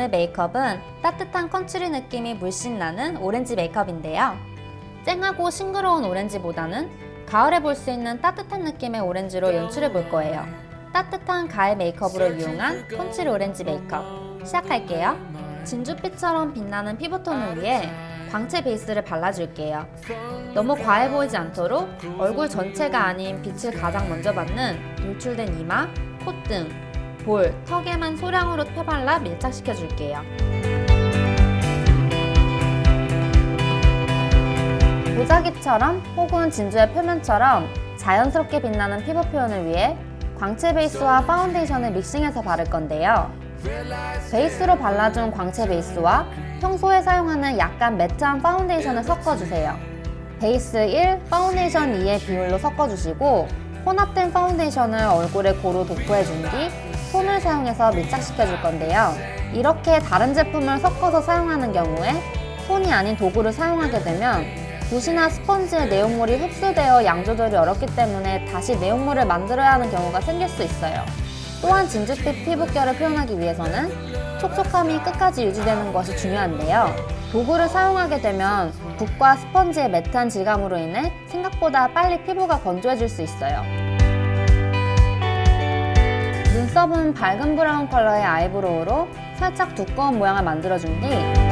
오늘 메이크업은 따뜻한 컨츄리 느낌이 물씬 나는 오렌지 메이크업인데요. 쨍하고 싱그러운 오렌지보다는 가을에 볼 수 있는 따뜻한 느낌의 오렌지로 연출해 볼 거예요. 따뜻한 가을 메이크업으로 이용한 컨츄리 오렌지 메이크업 시작할게요. 진주빛처럼 빛나는 피부톤을 위해 광채 베이스를 발라줄게요. 너무 과해 보이지 않도록 얼굴 전체가 아닌 빛을 가장 먼저 받는 노출된 이마, 콧등, 볼, 턱에만 소량으로 펴발라 밀착시켜줄게요. 보자기처럼 혹은 진주의 표면처럼 자연스럽게 빛나는 피부 표현을 위해 광채 베이스와 파운데이션을 믹싱해서 바를 건데요. 베이스로 발라준 광채 베이스와 평소에 사용하는 약간 매트한 파운데이션을 섞어주세요. 베이스 1, 파운데이션 2의 비율로 섞어주시고 혼합된 파운데이션을 얼굴에 고루 도포해준 뒤 손을 사용해서 밀착시켜줄 건데요. 이렇게 다른 제품을 섞어서 사용하는 경우에 손이 아닌 도구를 사용하게 되면 붓이나 스펀지의 내용물이 흡수되어 양 조절이 어렵기 때문에 다시 내용물을 만들어야 하는 경우가 생길 수 있어요. 또한 진주빛 피부결을 표현하기 위해서는 촉촉함이 끝까지 유지되는 것이 중요한데요. 도구를 사용하게 되면 붓과 스펀지의 매트한 질감으로 인해 생각보다 빨리 피부가 건조해질 수 있어요. 눈썹은 밝은 브라운 컬러의 아이브로우로 살짝 두꺼운 모양을 만들어준 뒤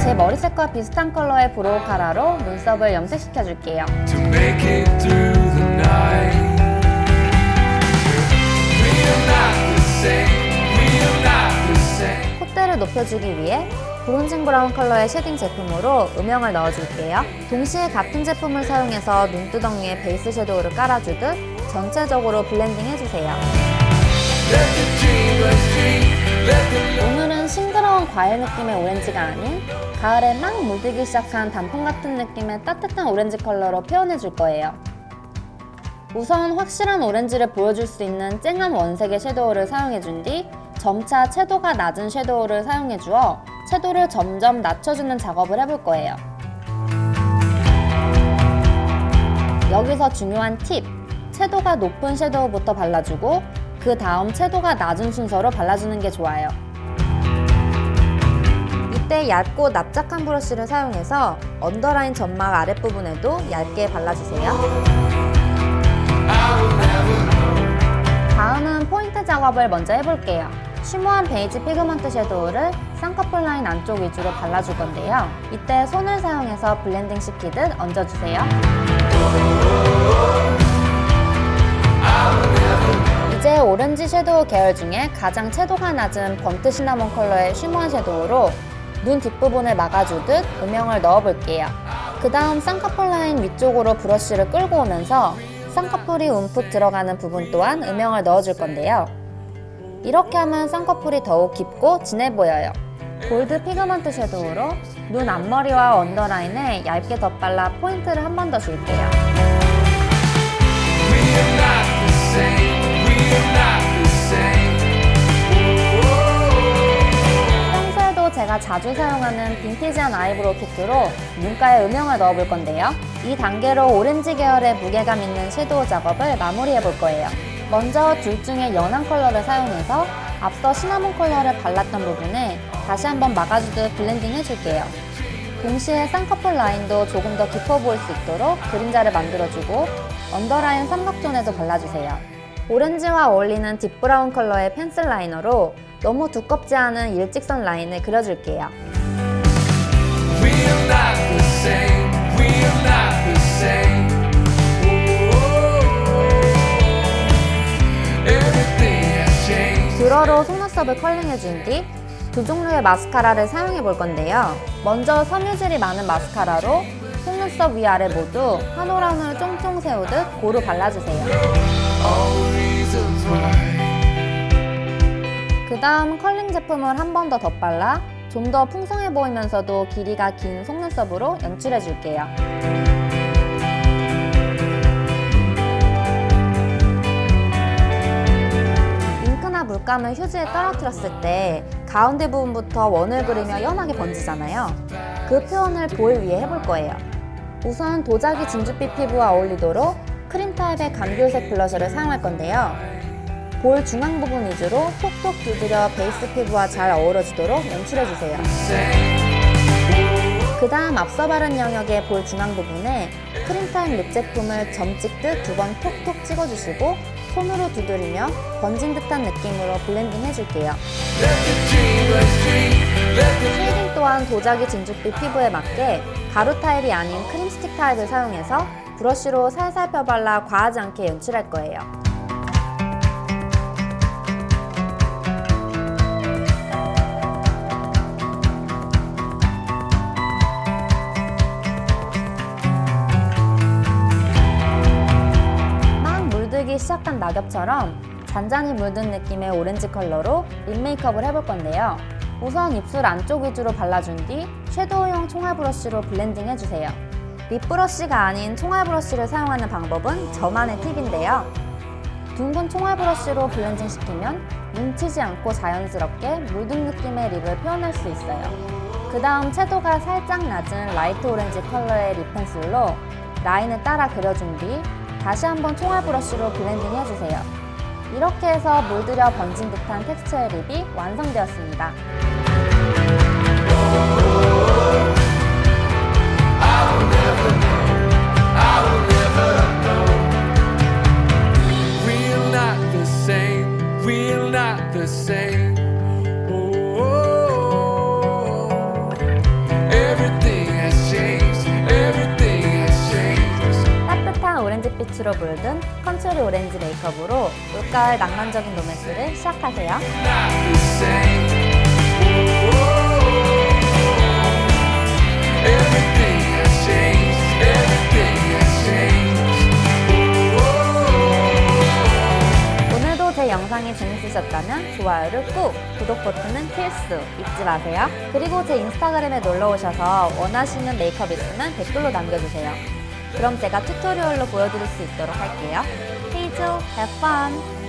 제 머리색과 비슷한 컬러의 브로우 카라로 눈썹을 염색시켜줄게요. 콧대를 높여주기 위해 브론징 브라운 컬러의 쉐딩 제품으로 음영을 넣어줄게요. 동시에 같은 제품을 사용해서 눈두덩이에 베이스 섀도우를 깔아주듯 전체적으로 블렌딩 해주세요. 오늘은 싱그러운 과일 느낌의 오렌지가 아닌 가을에 막 물들기 시작한 단풍 같은 느낌의 따뜻한 오렌지 컬러로 표현해줄 거예요. 우선 확실한 오렌지를 보여줄 수 있는 쨍한 원색의 섀도우를 사용해준 뒤 점차 채도가 낮은 섀도우를 사용해주어 채도를 점점 낮춰주는 작업을 해볼 거예요. 여기서 중요한 팁! 채도가 높은 섀도우부터 발라주고 그 다음 채도가 낮은 순서로 발라주는 게 좋아요. 이때 얇고 납작한 브러쉬를 사용해서 언더라인 점막 아랫부분에도 얇게 발라주세요. 다음은 포인트 작업을 먼저 해볼게요. 쉬머한 베이지 피그먼트 섀도우를 쌍꺼풀 라인 안쪽 위주로 발라줄 건데요. 이때 손을 사용해서 블렌딩 시키듯 얹어주세요. 이제 오렌지 섀도우 계열 중에 가장 채도가 낮은 번트 시나몬 컬러의 쉬머한 섀도우로 눈 뒷부분을 막아주듯 음영을 넣어볼게요. 그 다음 쌍꺼풀 라인 위쪽으로 브러쉬를 끌고 오면서 쌍꺼풀이 움푹 들어가는 부분 또한 음영을 넣어줄 건데요. 이렇게 하면 쌍꺼풀이 더욱 깊고 진해 보여요. 골드 피그먼트 섀도우로 눈 앞머리와 언더라인에 얇게 덧발라 포인트를 한 번 더 줄게요. 평소에도 제가 자주 사용하는 빈티지한 아이브로우 키트로 눈가에 음영을 넣어볼 건데요. 이 단계로 오렌지 계열의 무게감 있는 섀도우 작업을 마무리해 볼 거예요. 먼저 둘 중에 연한 컬러를 사용해서 앞서 시나몬 컬러를 발랐던 부분에 다시 한번 막아주듯 블렌딩 해줄게요. 동시에 쌍꺼풀 라인도 조금 더 깊어 보일 수 있도록 그림자를 만들어주고 언더라인 삼각존에도 발라주세요. 오렌지와 어울리는 딥브라운 컬러의 펜슬 라이너로 너무 두껍지 않은 일직선 라인을 그려줄게요. 뷰러로 속눈썹을 컬링해준 뒤 두 종류의 마스카라를 사용해 볼 건데요. 먼저 섬유질이 많은 마스카라로 속눈썹 위아래 모두 한 올 한 올 쫑쫑 세우듯 고루 발라주세요. 그 다음 컬링 제품을 한 번 더 덧발라 좀 더 풍성해 보이면서도 길이가 긴 속눈썹으로 연출해 줄게요. 잉크나 물감을 휴지에 떨어뜨렸을 때 가운데 부분부터 원을 그리며 연하게 번지잖아요. 그 표현을 볼 위에 해볼 거예요. 우선 도자기 진주빛 피부와 어울리도록 크림 타입의 감귤색 블러셔를 사용할 건데요. 볼 중앙 부분 위주로 톡톡 두드려 베이스 피부와 잘 어우러지도록 연출해주세요. 그 다음 앞서 바른 영역의 볼 중앙 부분에 크림 타입 립 제품을 점 찍듯 2번 톡톡 찍어주시고 손으로 두드리며 번진 듯한 느낌으로 블렌딩 해줄게요. 쉐이딩 또한 도자기 진주빛 피부에 맞게 가루 타입이 아닌 크림 스틱 타입을 사용해서 브러쉬로 살살 펴발라 과하지 않게 연출할 거예요. 시작한 낙엽처럼 잔잔히 물든 느낌의 오렌지 컬러로 립 메이크업을 해볼 건데요. 우선 입술 안쪽 위주로 발라준 뒤 섀도우용 총알 브러쉬로 블렌딩 해주세요. 립 브러쉬가 아닌 총알 브러쉬를 사용하는 방법은 저만의 팁인데요. 둥근 총알 브러쉬로 블렌딩 시키면 뭉치지 않고 자연스럽게 물든 느낌의 립을 표현할 수 있어요. 그 다음 채도가 살짝 낮은 라이트 오렌지 컬러의 립 펜슬로 라인을 따라 그려준 뒤 다시 한번 총알 브러쉬로 블렌딩 해주세요. 이렇게 해서 물들여 번진 듯한 텍스처의 립이 완성되었습니다. 오렌지빛으로 물든 컨츄리 오렌지 메이크업으로 올가을 낭만적인 로맨스를 시작하세요. 오늘도 제 영상이 재밌으셨다면 좋아요를 꾹, 구독 버튼은 필수 잊지 마세요. 그리고 제 인스타그램에 놀러오셔서 원하시는 메이크업 있으면 댓글로 남겨주세요. 그럼 제가 튜토리얼로 보여드릴 수 있도록 할게요. Hazel, have fun!